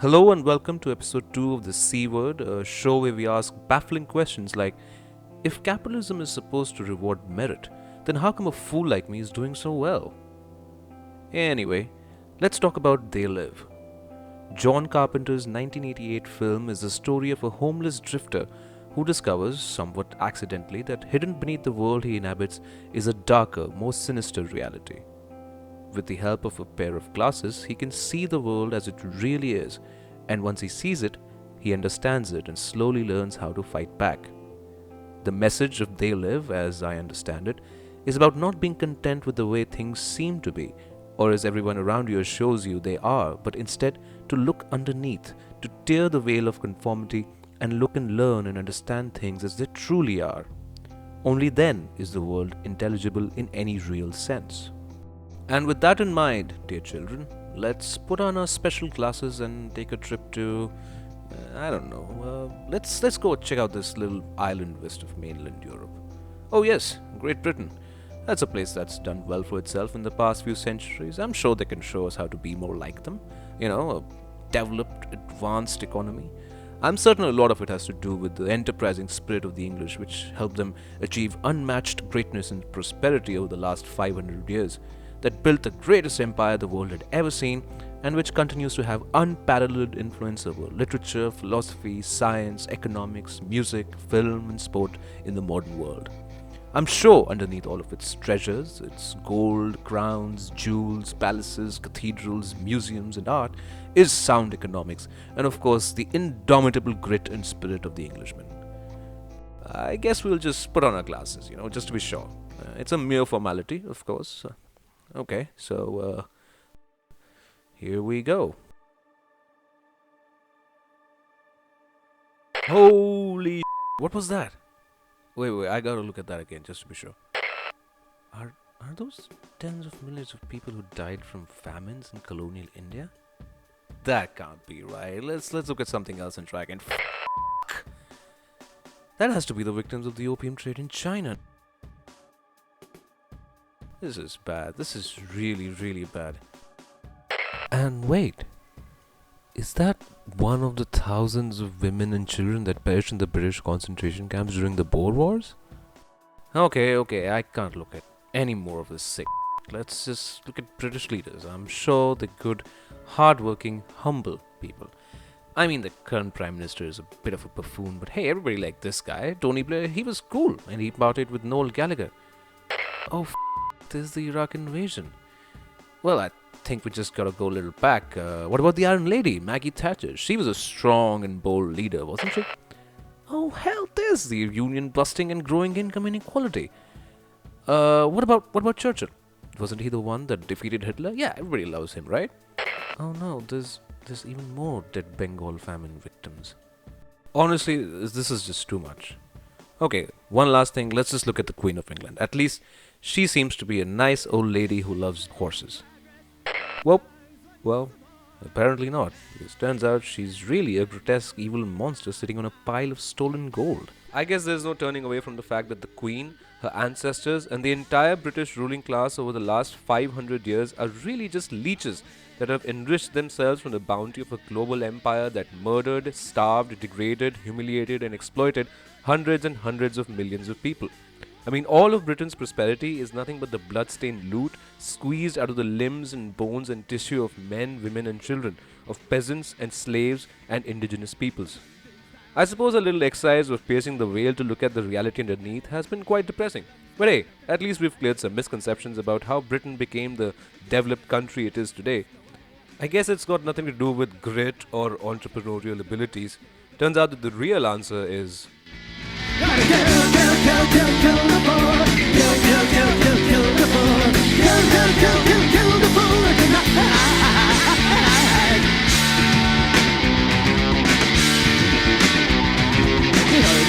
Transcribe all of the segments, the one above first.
Hello and welcome to episode 2 of the C Word, a show where we ask baffling questions like if capitalism is supposed to reward merit, then how come a fool like me is doing so well? Anyway, let's talk about They Live. John Carpenter's 1988 film is the story of a homeless drifter who discovers, somewhat accidentally, that hidden beneath the world he inhabits is a darker, more sinister reality. With the help of a pair of glasses, he can see the world as it really is, and once he sees it, he understands it and slowly learns how to fight back. The message of They Live, as I understand it, is about not being content with the way things seem to be, or as everyone around you assures you they are, but instead to look underneath, to tear the veil of conformity and look and learn and understand things as they truly are. Only then is the world intelligible in any real sense. And with that in mind, dear children, let's put on our special glasses and take a trip to, let's go check out this little island west of mainland Europe. Oh yes, Great Britain. That's a place that's done well for itself in the past few centuries. I'm sure they can show us how to be more like them. A developed, advanced economy. I'm certain a lot of it has to do with the enterprising spirit of the English, which helped them achieve unmatched greatness and prosperity over the last 500 years, that built the greatest empire the world had ever seen, and which continues to have unparalleled influence over literature, philosophy, science, economics, music, film, and sport in the modern world. I'm sure underneath all of its treasures, its gold, crowns, jewels, palaces, cathedrals, museums, and art, is sound economics, and of course the indomitable grit and spirit of the Englishman. I guess we'll just put on our glasses, just to be sure. It's a mere formality, of course. Okay, so here we go. Holy what was that? Wait, I gotta look at that again just to be sure. Are those tens of millions of people who died from famines in colonial India? That can't be right. Let's look at something else and try again. That has to be the victims of the opium trade in China. This is bad. This is really, really bad. And wait, is that one of the thousands of women and children that perished in the British concentration camps during the Boer Wars? Okay, I can't look at any more of this sick. Let's just look at British leaders. I'm sure they're good, hard-working, humble people. I mean, the current Prime Minister is a bit of a buffoon, but hey, everybody liked this guy. Tony Blair, he was cool, and he partied with Noel Gallagher. Oh, there's the Iraq invasion. Well, I think we just gotta go a little back. What about the Iron Lady, Maggie Thatcher? She was a strong and bold leader, wasn't she? Oh, hell, there's the union-busting and growing income inequality. What about Churchill? Wasn't he the one that defeated Hitler? Yeah, everybody loves him, right? Oh no, there's even more dead Bengal famine victims. Honestly, this is just too much. Okay, one last thing, let's just look at the Queen of England. At least, she seems to be a nice old lady who loves horses. Well, apparently not. It turns out she's really a grotesque evil monster sitting on a pile of stolen gold. I guess there's no turning away from the fact that the Queen, her ancestors, and the entire British ruling class over the last 500 years are really just leeches that have enriched themselves from the bounty of a global empire that murdered, starved, degraded, humiliated, and exploited hundreds and hundreds of millions of people. I mean, all of Britain's prosperity is nothing but the blood-stained loot squeezed out of the limbs and bones and tissue of men, women, and children, of peasants and slaves and indigenous peoples. I suppose a little exercise of piercing the veil to look at the reality underneath has been quite depressing. But hey, at least we've cleared some misconceptions about how Britain became the developed country it is today. I guess it's got nothing to do with grit or entrepreneurial abilities. Turns out that the real answer is...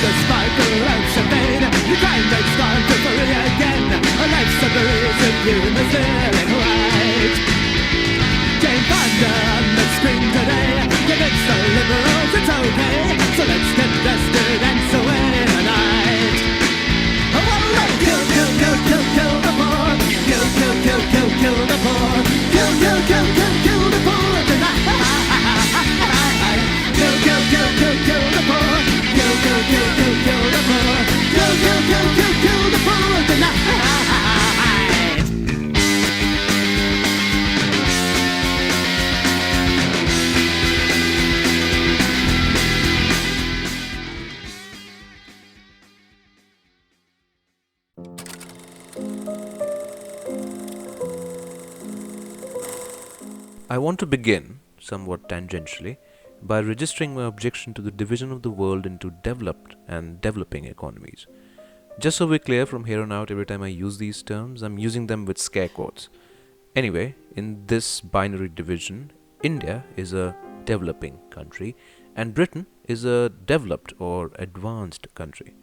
The sparkle of champagne, the crime rate's gone to free again. A life's a breeze if you must feeling right. Jane Fonda on the screen today, convince the liberals it's okay. So let's get dusted and so away tonight. Oh, kill the poor, kill the poor. I want to begin, somewhat tangentially, by registering my objection to the division of the world into developed and developing economies. Just so we're clear from here on out, every time I use these terms, I'm using them with scare quotes. Anyway, in this binary division, India is a developing country and Britain is a developed or advanced country.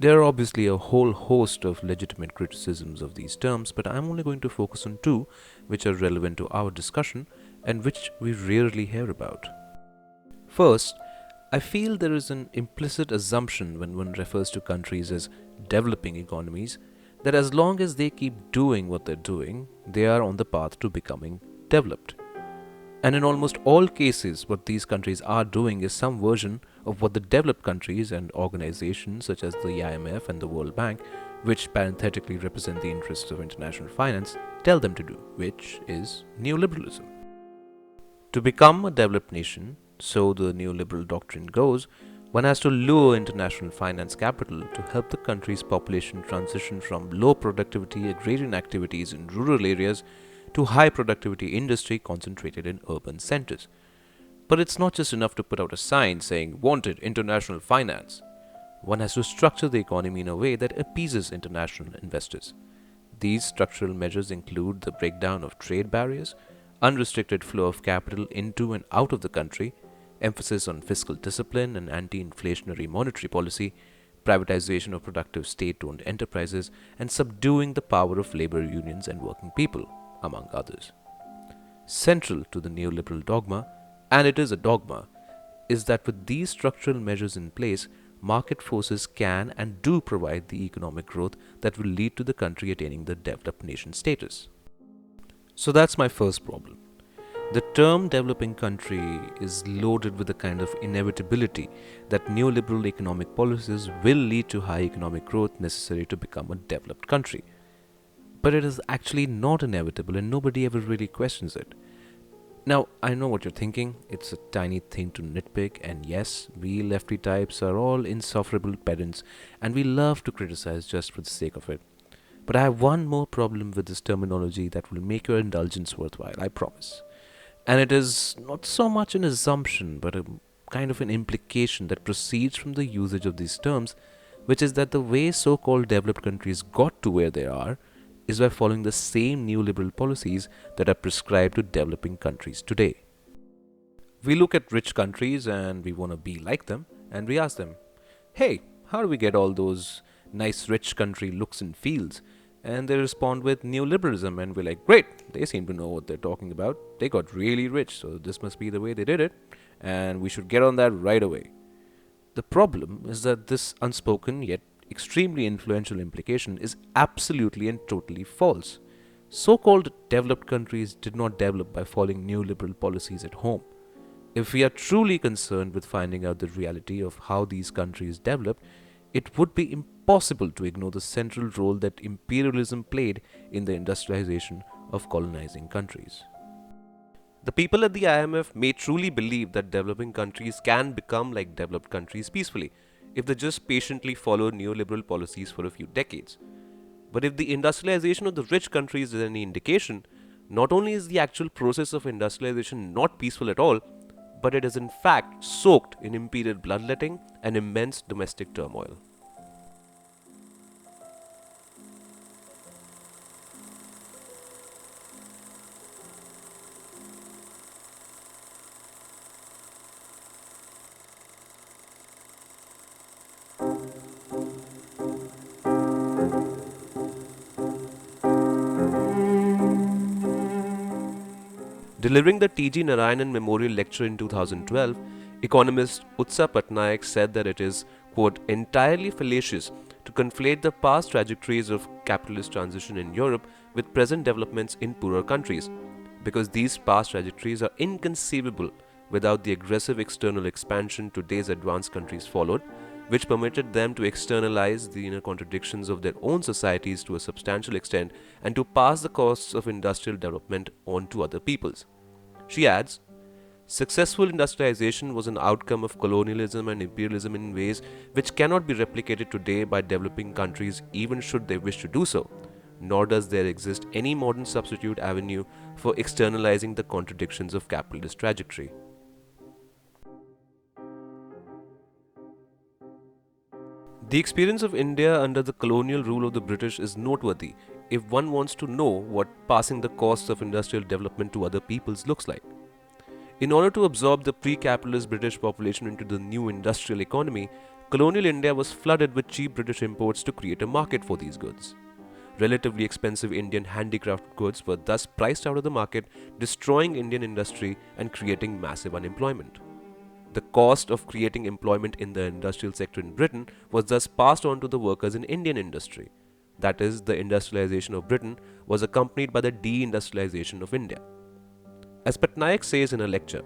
There are obviously a whole host of legitimate criticisms of these terms, but I'm only going to focus on two which are relevant to our discussion and which we rarely hear about. First, I feel there is an implicit assumption when one refers to countries as developing economies that as long as they keep doing what they're doing, they are on the path to becoming developed. And in almost all cases, what these countries are doing is some version of what the developed countries and organizations such as the IMF and the World Bank, which parenthetically represent the interests of international finance, tell them to do, which is neoliberalism. To become a developed nation, so the neoliberal doctrine goes, one has to lure international finance capital to help the country's population transition from low productivity agrarian activities in rural areas to high productivity industry concentrated in urban centers. But it's not just enough to put out a sign saying wanted international finance. One has to structure the economy in a way that appeases international investors. These structural measures include the breakdown of trade barriers, unrestricted flow of capital into and out of the country, emphasis on fiscal discipline and anti-inflationary monetary policy, privatization of productive state-owned enterprises, and subduing the power of labor unions and working people, among others. Central to the neoliberal dogma, and it is a dogma, is that with these structural measures in place, market forces can and do provide the economic growth that will lead to the country attaining the developed nation status. So that's my first problem. The term developing country is loaded with a kind of inevitability that neoliberal economic policies will lead to high economic growth necessary to become a developed country. But it is actually not inevitable and nobody ever really questions it. Now, I know what you're thinking. It's a tiny thing to nitpick, and yes, we lefty types are all insufferable pedants and we love to criticize just for the sake of it. But I have one more problem with this terminology that will make your indulgence worthwhile, I promise. And it is not so much an assumption, but a kind of an implication that proceeds from the usage of these terms, which is that the way so-called developed countries got to where they are is by following the same neoliberal policies that are prescribed to developing countries today. We look at rich countries and we want to be like them, and we ask them, hey, how do we get all those nice rich country looks and feels? And they respond with neoliberalism, and we're like, great, they seem to know what they're talking about. They got really rich, so this must be the way they did it, and we should get on that right away. The problem is that this unspoken yet extremely influential implication is absolutely and totally false. So-called developed countries did not develop by following neoliberal policies at home. If we are truly concerned with finding out the reality of how these countries developed, it would be impossible to ignore the central role that imperialism played in the industrialization of colonizing countries. The people at the IMF may truly believe that developing countries can become like developed countries peacefully if they just patiently follow neoliberal policies for a few decades. But if the industrialization of the rich countries is any indication, not only is the actual process of industrialization not peaceful at all, but it is in fact soaked in imperial bloodletting and immense domestic turmoil. Delivering the T.G. Narayanan Memorial Lecture in 2012, economist Utsa Patnaik said that it is, quote, entirely fallacious to conflate the past trajectories of capitalist transition in Europe with present developments in poorer countries, because these past trajectories are inconceivable without the aggressive external expansion today's advanced countries followed, which permitted them to externalize the inner contradictions of their own societies to a substantial extent and to pass the costs of industrial development on to other peoples. She adds, successful industrialization was an outcome of colonialism and imperialism in ways which cannot be replicated today by developing countries even should they wish to do so. nor does there exist any modern substitute avenue for externalizing the contradictions of capitalist trajectory. The experience of India under the colonial rule of the British is noteworthy if one wants to know what passing the costs of industrial development to other peoples looks like. In order to absorb the pre-capitalist British population into the new industrial economy, colonial India was flooded with cheap British imports to create a market for these goods. Relatively expensive Indian handicraft goods were thus priced out of the market, destroying Indian industry and creating massive unemployment. The cost of creating employment in the industrial sector in Britain was thus passed on to the workers in Indian industry. That is, the industrialization of Britain was accompanied by the deindustrialization of India. As Patnaik says in a lecture,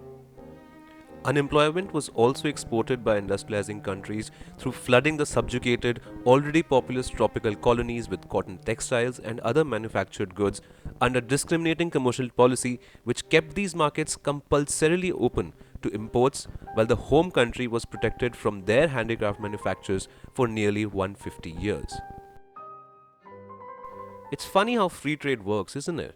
unemployment was also exported by industrializing countries through flooding the subjugated, already populous tropical colonies with cotton textiles and other manufactured goods under discriminating commercial policy which kept these markets compulsorily open to imports while the home country was protected from their handicraft manufacturers for nearly 150 years. It's funny how free trade works, isn't it?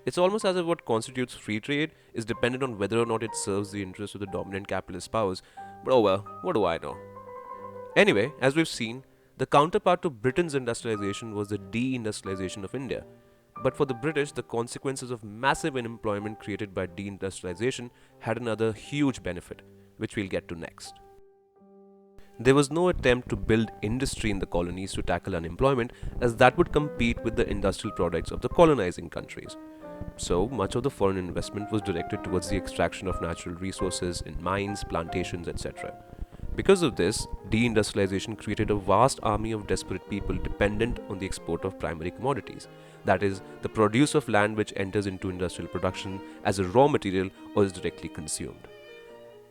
It's almost as if what constitutes free trade is dependent on whether or not it serves the interests of the dominant capitalist powers. But oh well, what do I know? Anyway, as we've seen, the counterpart to Britain's industrialization was the deindustrialization of India. But for the British, the consequences of massive unemployment created by deindustrialization had another huge benefit, which we'll get to next. There was no attempt to build industry in the colonies to tackle unemployment, as that would compete with the industrial products of the colonizing countries. So much of the foreign investment was directed towards the extraction of natural resources in mines, plantations, etc. Because of this, deindustrialization created a vast army of desperate people dependent on the export of primary commodities, that is, the produce of land which enters into industrial production as a raw material or is directly consumed.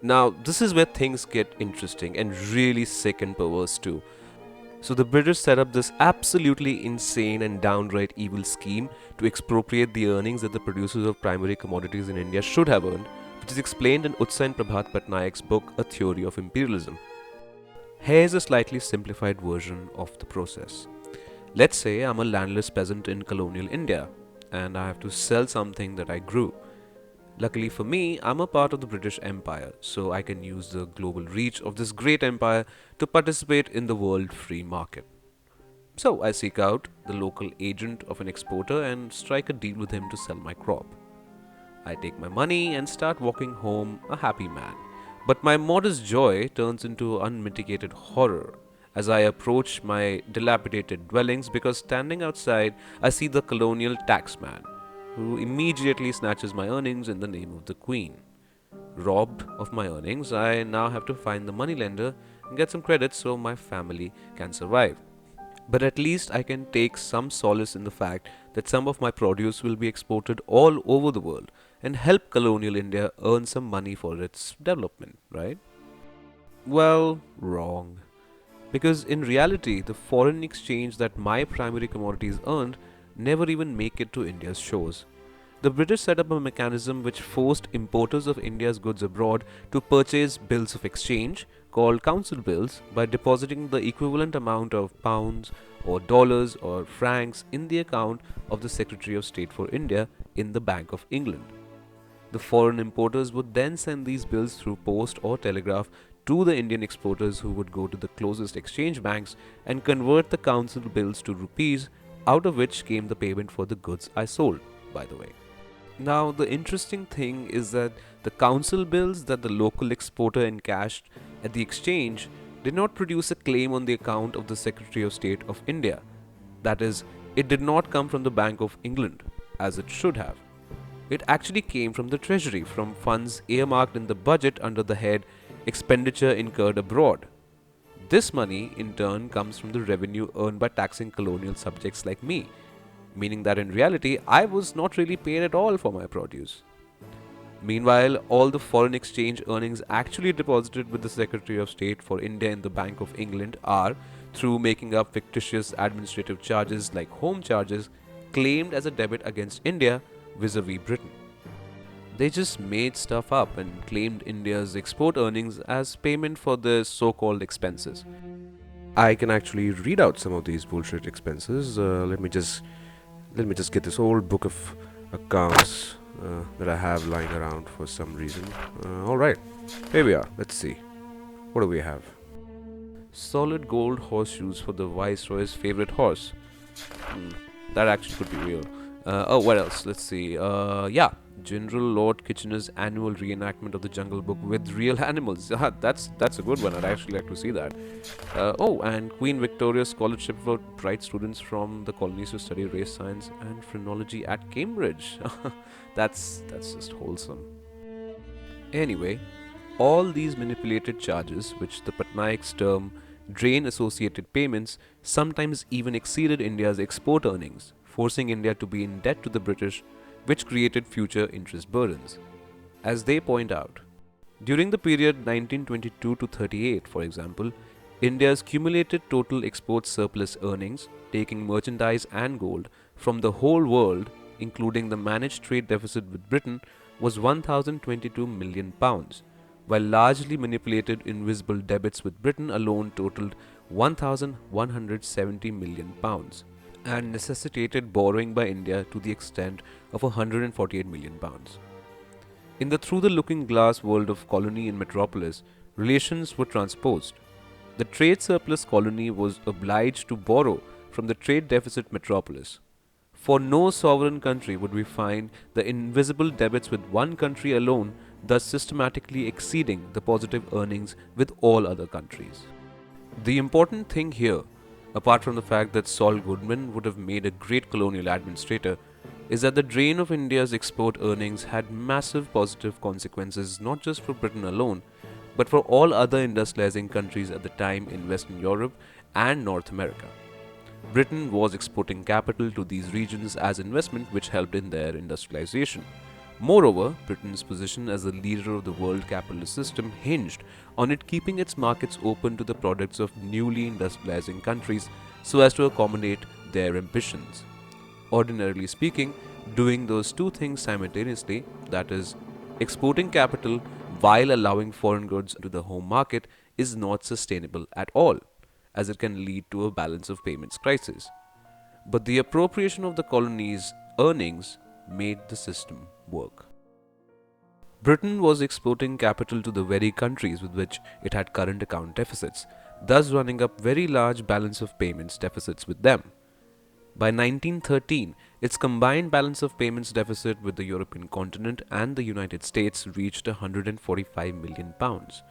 Now, this is where things get interesting and really sick and perverse too. So the British set up this absolutely insane and downright evil scheme to expropriate the earnings that the producers of primary commodities in India should have earned, which is explained in Utsa and Prabhat Patnaik's book A Theory of Imperialism. Here is a slightly simplified version of the process. Let's say I'm a landless peasant in colonial India and I have to sell something that I grew. Luckily for me, I'm a part of the British Empire, so I can use the global reach of this great empire to participate in the world free market. So I seek out the local agent of an exporter and strike a deal with him to sell my crop. I take my money and start walking home a happy man. But my modest joy turns into unmitigated horror as I approach my dilapidated dwellings because standing outside I see the colonial taxman, who immediately snatches my earnings in the name of the Queen. Robbed of my earnings, I now have to find the moneylender and get some credit so my family can survive. But at least I can take some solace in the fact that some of my produce will be exported all over the world and help colonial India earn some money for its development, right? Well, wrong. Because in reality, the foreign exchange that my primary commodities earned never even make it to India's shores. The British set up a mechanism which forced importers of India's goods abroad to purchase bills of exchange, called council bills, by depositing the equivalent amount of pounds or dollars or francs in the account of the Secretary of State for India in the Bank of England. The foreign importers would then send these bills through post or telegraph to the Indian exporters, who would go to the closest exchange banks and convert the council bills to rupees, out of which came the payment for the goods I sold, by the way. Now, the interesting thing is that the council bills that the local exporter encashed at the exchange did not produce a claim on the account of the Secretary of State of India. That is, it did not come from the Bank of England, as it should have. It actually came from the Treasury, from funds earmarked in the budget under the head Expenditure Incurred Abroad. This money, in turn, comes from the revenue earned by taxing colonial subjects like me, meaning that in reality, I was not really paid at all for my produce. Meanwhile, all the foreign exchange earnings actually deposited with the Secretary of State for India in the Bank of England are, through making up fictitious administrative charges like home charges, claimed as a debit against India vis-a-vis Britain. They just made stuff up and claimed India's export earnings as payment for their so-called expenses. I can actually read out some of these bullshit expenses. Let me just Let me just get this old book of accounts that I have lying around for some reason. Alright, here we are. Let's see. What do we have? Solid gold horseshoes for the Viceroy's favorite horse. That actually could be real. What else? Let's see. Yeah, General Lord Kitchener's annual reenactment of the Jungle Book with real animals. That's a good one. I'd actually like to see that. And Queen Victoria's scholarship for bright students from the colonies to study race science and phrenology at Cambridge. That's just wholesome. Anyway, all these manipulated charges, which the Patnaik's term drain associated payments, sometimes even exceeded India's export earnings, forcing India to be in debt to the British, which created future interest burdens. As they point out, during the period 1922 to 38, for example, India's cumulated total export surplus earnings, taking merchandise and gold from the whole world, including the managed trade deficit with Britain, was 1,022 million pounds, while largely manipulated invisible debits with Britain alone totaled 1,170 million pounds and necessitated borrowing by India to the extent of 148 million pounds. In the through the looking glass world of colony and metropolis, relations were transposed. The trade surplus colony was obliged to borrow from the trade deficit metropolis. For no sovereign country would we find the invisible debits with one country alone, thus systematically exceeding the positive earnings with all other countries. The important thing here, apart from the fact that Saul Goodman would have made a great colonial administrator, is that the drain of India's export earnings had massive positive consequences not just for Britain alone, but for all other industrializing countries at the time in Western Europe and North America. Britain was exporting capital to these regions as investment, which helped in their industrialization. Moreover, Britain's position as the leader of the world capitalist system hinged on it keeping its markets open to the products of newly industrializing countries so as to accommodate their ambitions. Ordinarily speaking, doing those two things simultaneously, that is, exporting capital while allowing foreign goods to the home market, is not sustainable at all, as it can lead to a balance of payments crisis. But the appropriation of the colonies' earnings made the system work. Britain was exporting capital to the very countries with which it had current account deficits, thus running up very large balance of payments deficits with them. By 1913, its combined balance of payments deficit with the European continent and the United States reached 145 million pounds.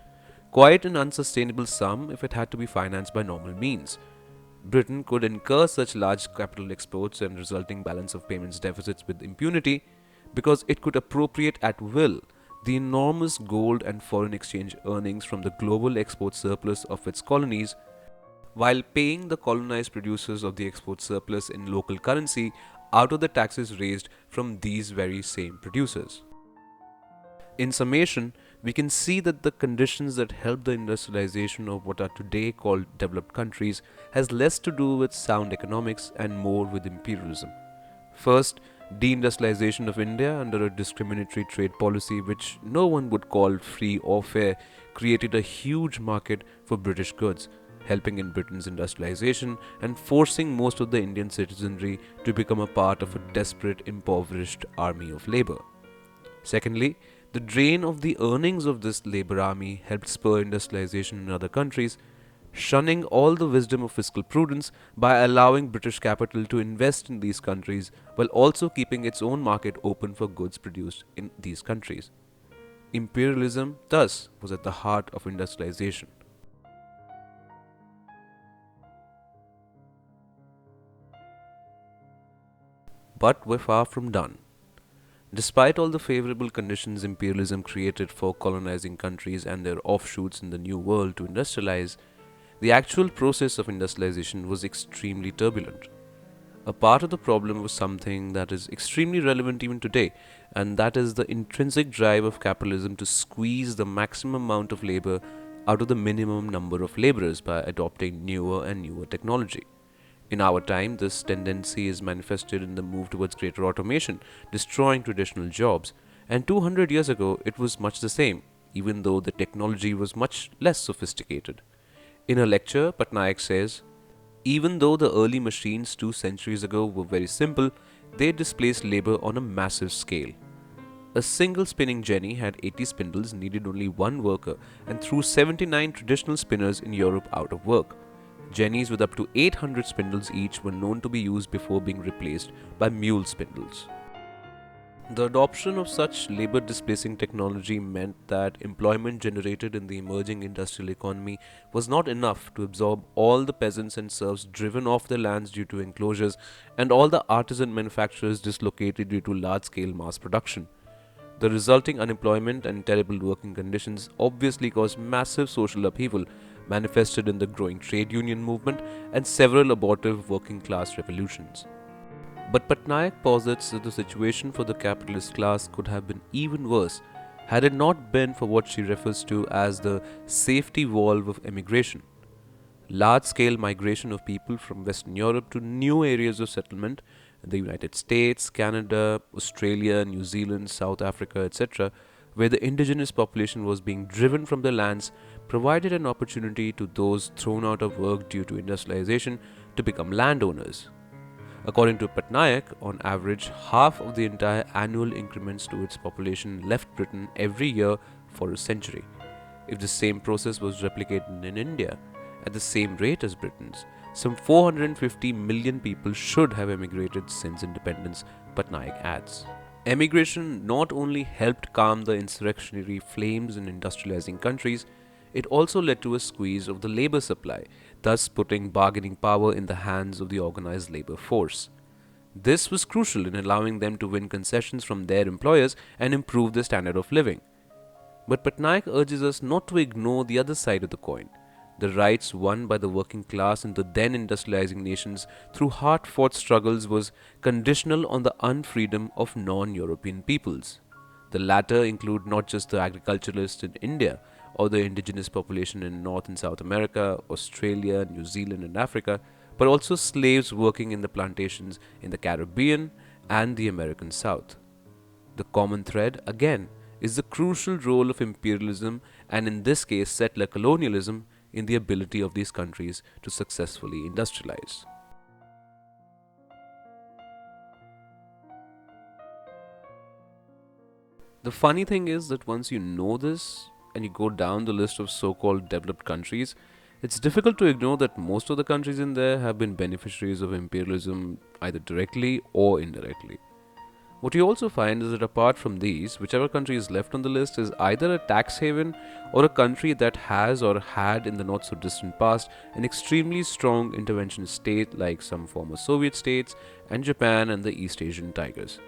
Quite an unsustainable sum if it had to be financed by normal means. Britain could incur such large capital exports and resulting balance of payments deficits with impunity because it could appropriate at will the enormous gold and foreign exchange earnings from the global export surplus of its colonies, while paying the colonized producers of the export surplus in local currency out of the taxes raised from these very same producers. In summation, we can see that the conditions that help the industrialization of what are today called developed countries has less to do with sound economics and more with imperialism. First, deindustrialization of India under a discriminatory trade policy which no one would call free or fair created a huge market for British goods, helping in Britain's industrialization and forcing most of the Indian citizenry to become a part of a desperate, impoverished army of labor. Secondly, the drain of the earnings of this labor army helped spur industrialization in other countries, shunning all the wisdom of fiscal prudence by allowing British capital to invest in these countries while also keeping its own market open for goods produced in these countries. Imperialism, thus, was at the heart of industrialization. But we're far from done. Despite all the favorable conditions imperialism created for colonizing countries and their offshoots in the New World to industrialize, the actual process of industrialization was extremely turbulent. A part of the problem was something that is extremely relevant even today, and that is the intrinsic drive of capitalism to squeeze the maximum amount of labor out of the minimum number of laborers by adopting newer and newer technology. In our time, this tendency is manifested in the move towards greater automation, destroying traditional jobs, and 200 years ago it was much the same, even though the technology was much less sophisticated. In a lecture, Patnaik says, even though the early machines 2 centuries ago were very simple, they displaced labor on a massive scale. A single spinning jenny had 80 spindles, needed only one worker, and threw 79 traditional spinners in Europe out of work. Jennies with up to 800 spindles each were known to be used before being replaced by mule spindles. The adoption of such labor displacing technology meant that employment generated in the emerging industrial economy was not enough to absorb all the peasants and serfs driven off their lands due to enclosures and all the artisan manufacturers dislocated due to large scale mass production. The resulting unemployment and terrible working conditions obviously caused massive social upheaval, manifested in the growing trade union movement and several abortive working class revolutions. But Patnaik posits that the situation for the capitalist class could have been even worse had it not been for what she refers to as the safety valve of emigration. Large-scale migration of people from Western Europe to new areas of settlement in the United States, Canada, Australia, New Zealand, South Africa, etc., where the indigenous population was being driven from their lands, provided an opportunity to those thrown out of work due to industrialization to become landowners. According to Patnaik, on average, half of the entire annual increments to its population left Britain every year for a century. If the same process was replicated in India at the same rate as Britain's, some 450 million people should have emigrated since independence, Patnaik adds. Emigration not only helped calm the insurrectionary flames in industrializing countries, it also led to a squeeze of the labor supply, thus putting bargaining power in the hands of the organized labor force. This was crucial in allowing them to win concessions from their employers and improve their standard of living. But Patnaik urges us not to ignore the other side of the coin. The rights won by the working class in the then industrializing nations through hard-fought struggles was conditional on the unfreedom of non-European peoples. The latter include not just the agriculturalists in India, or the indigenous population in North and South America, Australia, New Zealand, and Africa, but also slaves working in the plantations in the Caribbean and the American South. The common thread, again, is the crucial role of imperialism and, in this case, settler colonialism in the ability of these countries to successfully industrialize. The funny thing is that once you know this, and you go down the list of so-called developed countries, it's difficult to ignore that most of the countries in there have been beneficiaries of imperialism either directly or indirectly. What you also find is that apart from these, whichever country is left on the list is either a tax haven or a country that has or had in the not so distant past an extremely strong interventionist state like some former Soviet states and Japan and the East Asian tigers.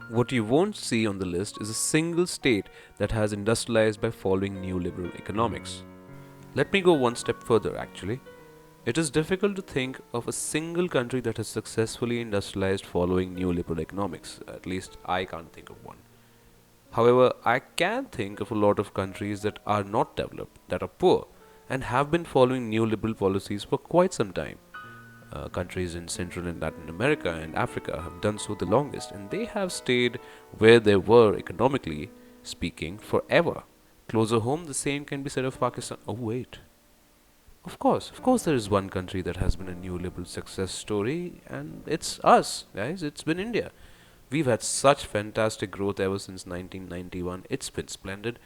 What you won't see on the list is a single state that has industrialized by following neoliberal economics. Let me go one step further actually. It is difficult to think of a single country that has successfully industrialized following neoliberal economics. At least I can't think of one. However, I can think of a lot of countries that are not developed, that are poor, and have been following neoliberal policies for quite some time. Countries in Central and Latin America and Africa have done so the longest, and they have stayed where they were economically speaking forever. Closer home, the same can be said of Pakistan. Oh wait. Of course there is one country that has been a neoliberal success story, and it's us, guys. It's been India. We've had such fantastic growth ever since 1991. It's been splendid.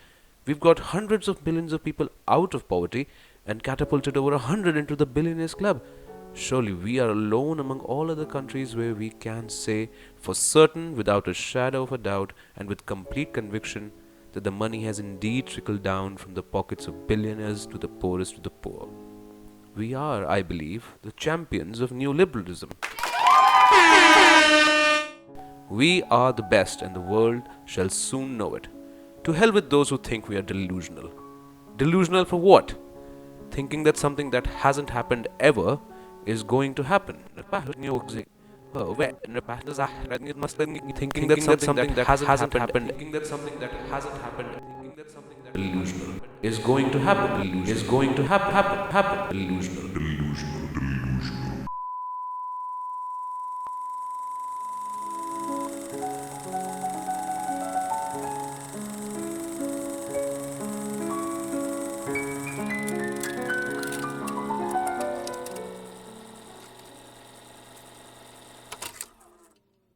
We've got hundreds of millions of people out of poverty and catapulted over 100 into the billionaires club. Surely we are alone among all other countries where we can say for certain, without a shadow of a doubt, and with complete conviction, that the money has indeed trickled down from the pockets of billionaires to the poorest of the poor. We are, I believe, the champions of neoliberalism. We are the best, and the world shall soon know it. To hell with those who think we are delusional. Delusional for what? Thinking that something that hasn't happened ever is going to happen. Thinking that something that hasn't happened delusional is going to happen. Delusional.